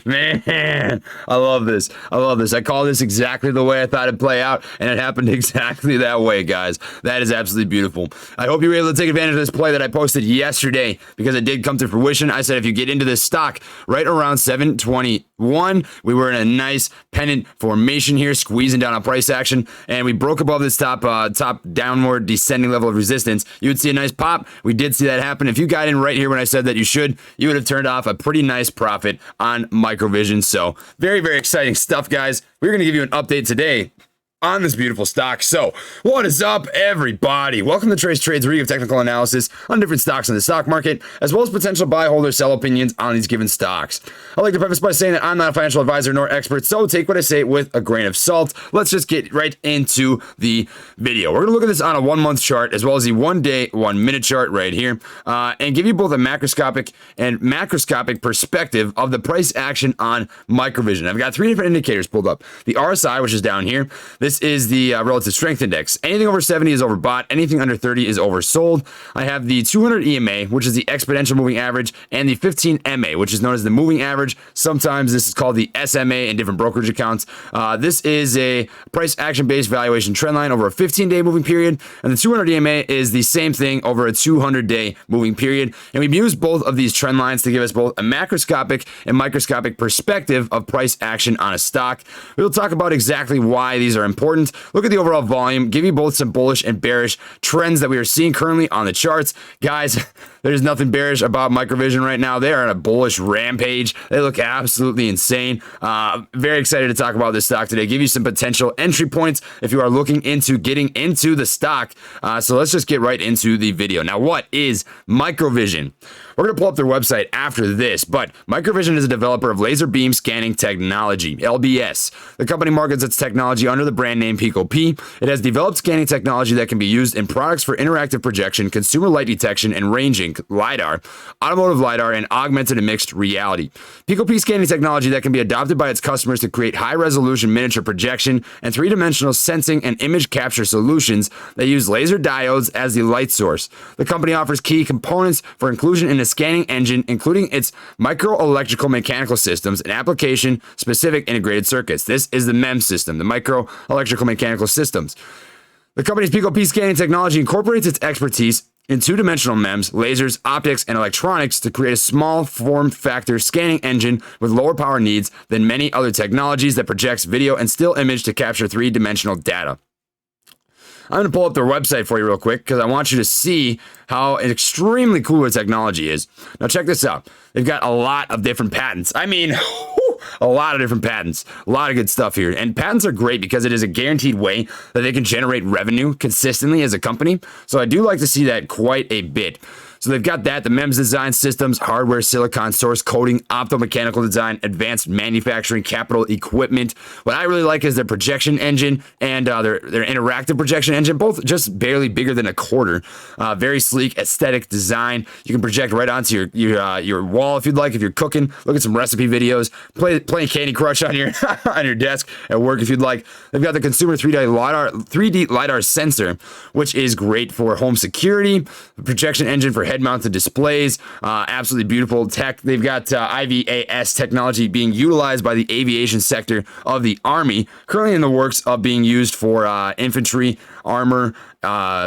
Man, I love this. I love this. I call this exactly the way I thought it'd play out, and it happened exactly that way, guys. That is absolutely beautiful. I hope you were able to take advantage of this play that I posted yesterday, because it did come to fruition. I said if you get into this stock right around 721, we were in a nice pennant formation here, squeezing down on price action, and we broke above this top downward descending level of resistance. You would see a nice pop. We did see that happen. If you got in right here when I said that you would have turned off a pretty nice profit on Microvision. So very, very exciting stuff, guys. We're going to give you an update today on this beautiful stock. So what is up, everybody? Welcome to Trey's Trades, where you give technical analysis on different stocks in the stock market, as well as potential buy, hold, or sell opinions on these given stocks. I'd like to preface by saying that I'm not a financial advisor nor expert, so take what I say with a grain of salt. Let's just get right into the video. We're going to look at this on a 1 month chart, as well as the 1 day, 1 minute chart right here, and give you both a macroscopic and macroscopic perspective of the price action on Microvision. I've got 3 different indicators pulled up. The RSI, which is down here. This is the relative strength index. Anything over 70 is overbought. Anything under 30 is oversold. I have the 200 EMA, which is the Exponential Moving Average, and the 15 MA, which is known as the Moving Average. Sometimes this is called the SMA in different brokerage accounts. This is a price action-based valuation trend line over a 15-day moving period, and the 200 EMA is the same thing over a 200-day moving period. And we've used both of these trend lines to give us both a macroscopic and microscopic perspective of price action on a stock. We'll talk about exactly why these are important. Look at the overall volume, give you both some bullish and bearish trends that we are seeing currently on the charts. Guys, there's nothing bearish about Microvision right now. They are on a bullish rampage. They look absolutely insane. Very excited to talk about this stock today. Give you some potential entry points if you are looking into getting into the stock. So let's just get right into the video. Now, what is Microvision? We're going to pull up their website after this, but Microvision is a developer of laser beam scanning technology, LBS. The company markets its technology under the brand name Pico-P. It has developed scanning technology that can be used in products for interactive projection, consumer light detection and ranging, lidar, automotive lidar, and augmented and mixed reality. Pico-P scanning technology that can be adopted by its customers to create high-resolution miniature projection and three-dimensional sensing and image capture solutions that use laser diodes as the light source. The company offers key components for inclusion in a scanning engine, including its micro-electrical mechanical systems and application-specific integrated circuits. This is the MEMS system, the micro-electrical mechanical systems. The company's Pico-P scanning technology incorporates its expertise in two-dimensional MEMS, lasers, optics, and electronics to create a small form factor scanning engine with lower power needs than many other technologies that projects video and still image to capture three-dimensional data. I'm going to pull up their website for you real quick because I want you to see how extremely cool their technology is. Now check this out. They've got a lot of different patents. I mean, a lot of different patents. A lot of good stuff here. And patents are great because it is a guaranteed way that they can generate revenue consistently as a company. So I do like to see that quite a bit. So they've got that, the MEMS design systems, hardware, silicon source coding, optomechanical design, advanced manufacturing, capital equipment. What I really like is their projection engine and their interactive projection engine, both just barely bigger than a quarter. Very sleek, aesthetic design. You can project right onto your wall if you'd like, if you're cooking. Look at some recipe videos. Play Candy Crush on your on your desk at work if you'd like. They've got the consumer 3D lidar sensor, which is great for home security. The projection engine for head-mounted displays, absolutely beautiful tech. They've got IVAS technology being utilized by the aviation sector of the Army, currently in the works of being used for infantry, armor,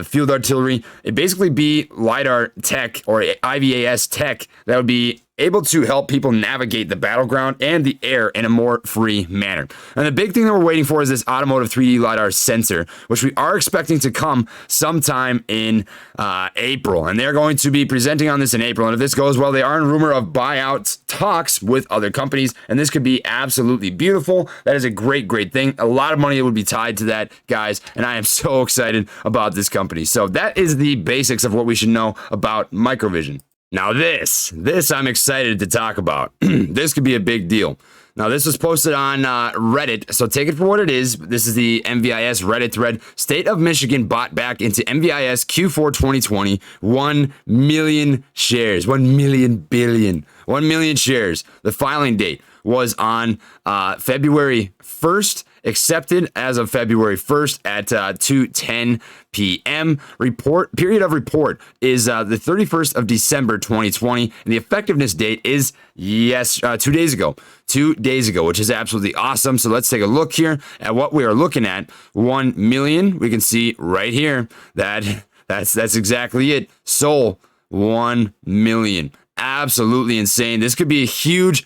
field artillery. It'd basically be lidar tech or IVAS tech that would be able to help people navigate the battleground and the air in a more free manner. And the big thing that we're waiting for is this automotive 3D lidar sensor, which we are expecting to come sometime in April. And they're going to be presenting on this in April. And if this goes well, they are in rumor of buyout talks with other companies. And this could be absolutely beautiful. That is a great, great thing. A lot of money that would be tied to that, guys. And I am so excited about this company. So that is the basics of what we should know about Microvision. Now this I'm excited to talk about. This could be a big deal. Now this was posted on Reddit, so take it for what it is. This is the MVIS Reddit thread. State of Michigan bought back into MVIS Q4 2020 1 million shares. 1 million billion. 1 million shares. The filing date was on February 1st, accepted as of February 1st at 2:10 p.m. Period of report is the 31st of December 2020, and the effectiveness date is 2 days ago. 2 days ago, which is absolutely awesome. So let's take a look here at what we are looking at. 1 million. We can see right here that that's exactly it. Sold 1 million. Absolutely insane. This could be a huge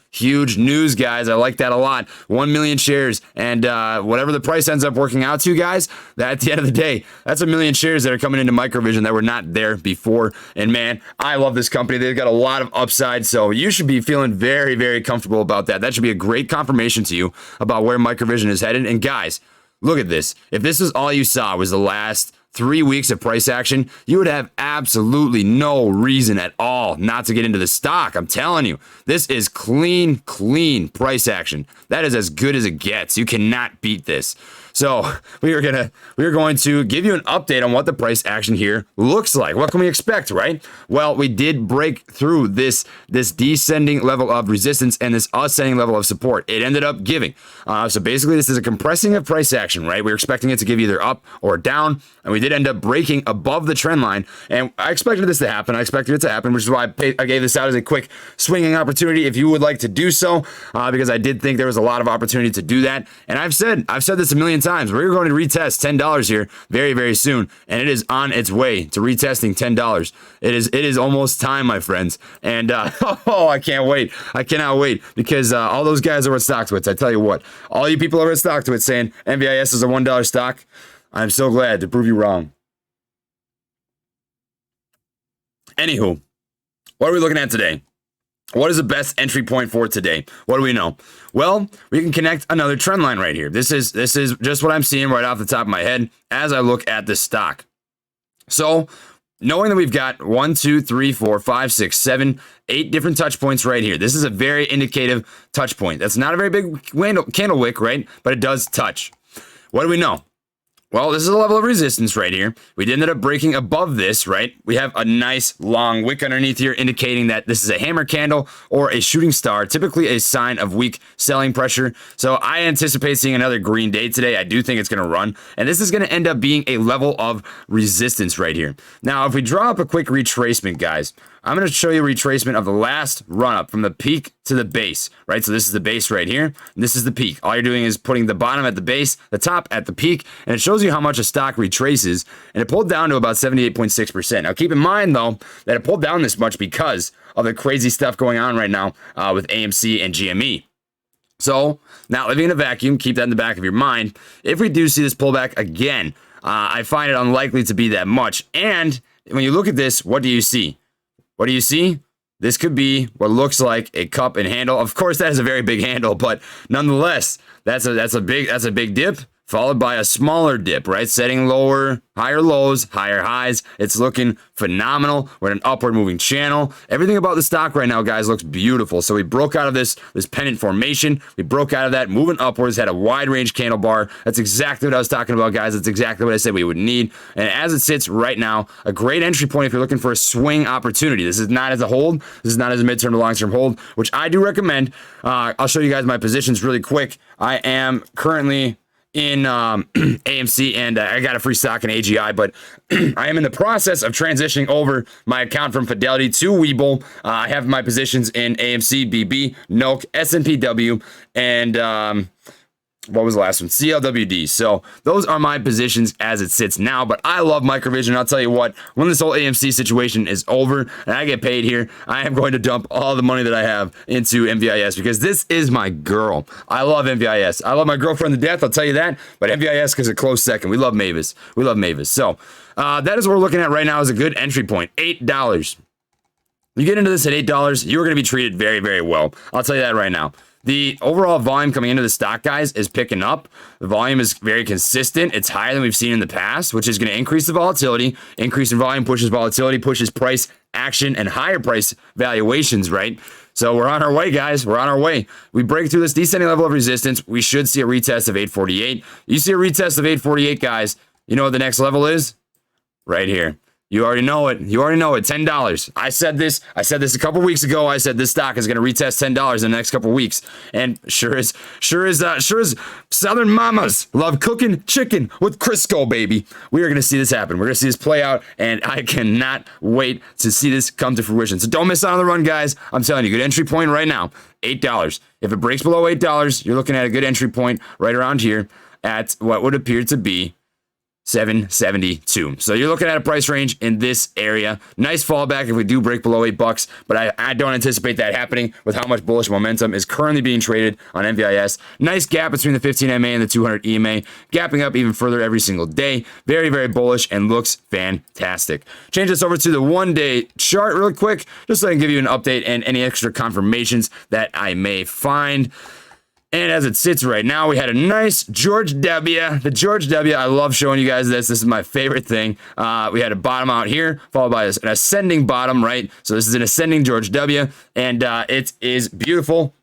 news, guys. I like that a lot. 1 million shares, and whatever the price ends up working out to, guys, that at the end of the day, that's 1 million shares that are coming into Microvision that were not there before. And man, I love this company. They've got a lot of upside, so you should be feeling very comfortable about that. That should be a great confirmation to you about where Microvision is headed. And guys, look at this. If this is all you saw was the last 3 weeks of price action, you would have absolutely no reason at all not to get into the stock. I'm telling you, this is clean price action. That is as good as it gets. You cannot beat this. So we are going to give you an update on what the price action here looks like. What can we expect, right? Well, we did break through this descending level of resistance and this ascending level of support. It ended up giving. So basically, this is a compressing of price action, right? We're expecting it to give either up or down, and we did end up breaking above the trend line. And I expected this to happen. I expected it to happen, which is why I gave this out as a quick swinging opportunity if you would like to do so, because I did think there was a lot of opportunity to do that. And I've said this a million times. We're going to retest $10 here very soon, and it is on its way to retesting $10. It is almost time, my friends. And I can't wait. I cannot wait, because all those guys are at StockTwits. I tell you what, all you people are at StockTwits saying MVIS is a $1 stock. I'm so glad to prove you wrong. Anywho, what are we looking at today? What is the best entry point for today? What do we know? Well, we can connect another trend line right here. This is just what I'm seeing right off the top of my head as I look at this stock. So, knowing that we've got 1, 2, 3, 4, 5, 6, 7, 8 different touch points right here. This is a very indicative touch point. That's not a very big candle wick, right? But it does touch. What do we know? Well, this is a level of resistance right here. We ended up breaking above this, right? We have a nice long wick underneath here indicating that this is a hammer candle or a shooting star, typically a sign of weak selling pressure. So I anticipate seeing another green day today. I do think it's going to run, and this is going to end up being a level of resistance right here. Now, if we draw up a quick retracement, guys, I'm going to show you a retracement of the last run up from the peak to the base, right? So this is the base right here, and this is the peak. All you're doing is putting the bottom at the base, the top at the peak, and it shows you how much a stock retraces, and it pulled down to about 78.6%. Now, keep in mind, though, that it pulled down this much because of the crazy stuff going on right now with AMC and GME. So, not living in a vacuum, keep that in the back of your mind. If we do see this pullback again, I find it unlikely to be that much. And when you look at this, what do you see? What do you see? This could be what looks like a cup and handle. Of course, that is a very big handle, but nonetheless, that's a big dip, followed by a smaller dip, right? Setting lower, higher lows, higher highs. It's looking phenomenal. We're in an upward moving channel. Everything about the stock right now, guys, looks beautiful. So we broke out of this pennant formation. We broke out of that, moving upwards, had a wide range candle bar. That's exactly what I was talking about, guys. That's exactly what I said we would need. And as it sits right now, a great entry point if you're looking for a swing opportunity. This is not as a hold. This is not as a midterm to long-term hold, which I do recommend. I'll show you guys my positions really quick. I am currently in AMC, and I got a free stock in AGI, but I am in the process of transitioning over my account from Fidelity to Webull. I have my positions in AMC, BB, NOK, SNPW, and what was the last one? CLWD. So those are my positions as it sits now, but I love Microvision. I'll tell you what, when this whole AMC situation is over and I get paid here, I am going to dump all the money that I have into MVIS because this is my girl. I love MVIS. I love my girlfriend to death, I'll tell you that, but MVIS is a close second. We love MVIS. We love MVIS. So that is what we're looking at right now as a good entry point, $8. You get into this at $8, you're going to be treated very well. I'll tell you that right now. The overall volume coming into the stock, guys, is picking up. The volume is very consistent. It's higher than we've seen in the past, which is going to increase the volatility. Increase in volume pushes volatility, pushes price action and higher price valuations, right? So we're on our way, guys. We're on our way. We break through this descending level of resistance. We should see a retest of 848. You see a retest of 848, guys. You know what the next level is? Right here. You already know it. You already know it. $10. I said this a couple weeks ago. I said this stock is going to retest $10 in the next couple weeks. And sure as Southern mamas love cooking chicken with Crisco, baby. We are going to see this happen. We're going to see this play out, and I cannot wait to see this come to fruition. So don't miss out on the run, guys. I'm telling you, good entry point right now, $8. If it breaks below $8, you're looking at a good entry point right around here at what would appear to be $7.72. So you're looking at a price range in this area. Nice fallback if we do break below $8, but I don't anticipate that happening with how much bullish momentum is currently being traded on MVIS. Nice gap between the 15 MA and the 200 EMA, gapping up even further every single day. Very, very bullish and looks fantastic. Change this over to the 1-day chart real quick, just so I can give you an update and any extra confirmations that I may find. And as it sits right now, we had a nice George W. The George W. I love showing you guys this. This is my favorite thing. We had a bottom out here, followed by an ascending bottom, right? So this is an ascending George W. And it is beautiful.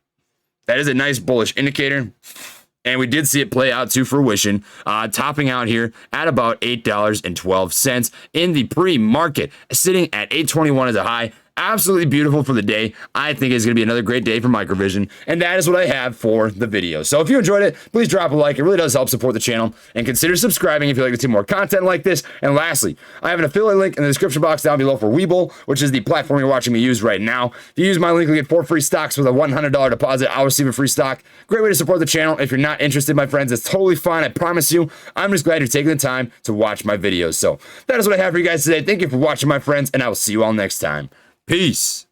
That is a nice bullish indicator. And we did see it play out to fruition, topping out here at about $8.12 in the pre-market, sitting at $8.21 as a high. Absolutely beautiful for the day. I think it's going to be another great day for Microvision, and that is what I have for the video. So if you enjoyed it, please drop a like. It really does help support the channel, and consider subscribing if you'd like to see more content like this. And lastly, I have an affiliate link in the description box down below for Webull, which is the platform you're watching me use right now. If you use my link, you'll get 4 free stocks with a $100 deposit. I'll receive a free stock. Great way to support the channel. If you're not interested, my friends, it's totally fine. I promise you. I'm just glad you're taking the time to watch my videos. So that is what I have for you guys today. Thank you for watching, my friends, and I will see you all next time. Peace.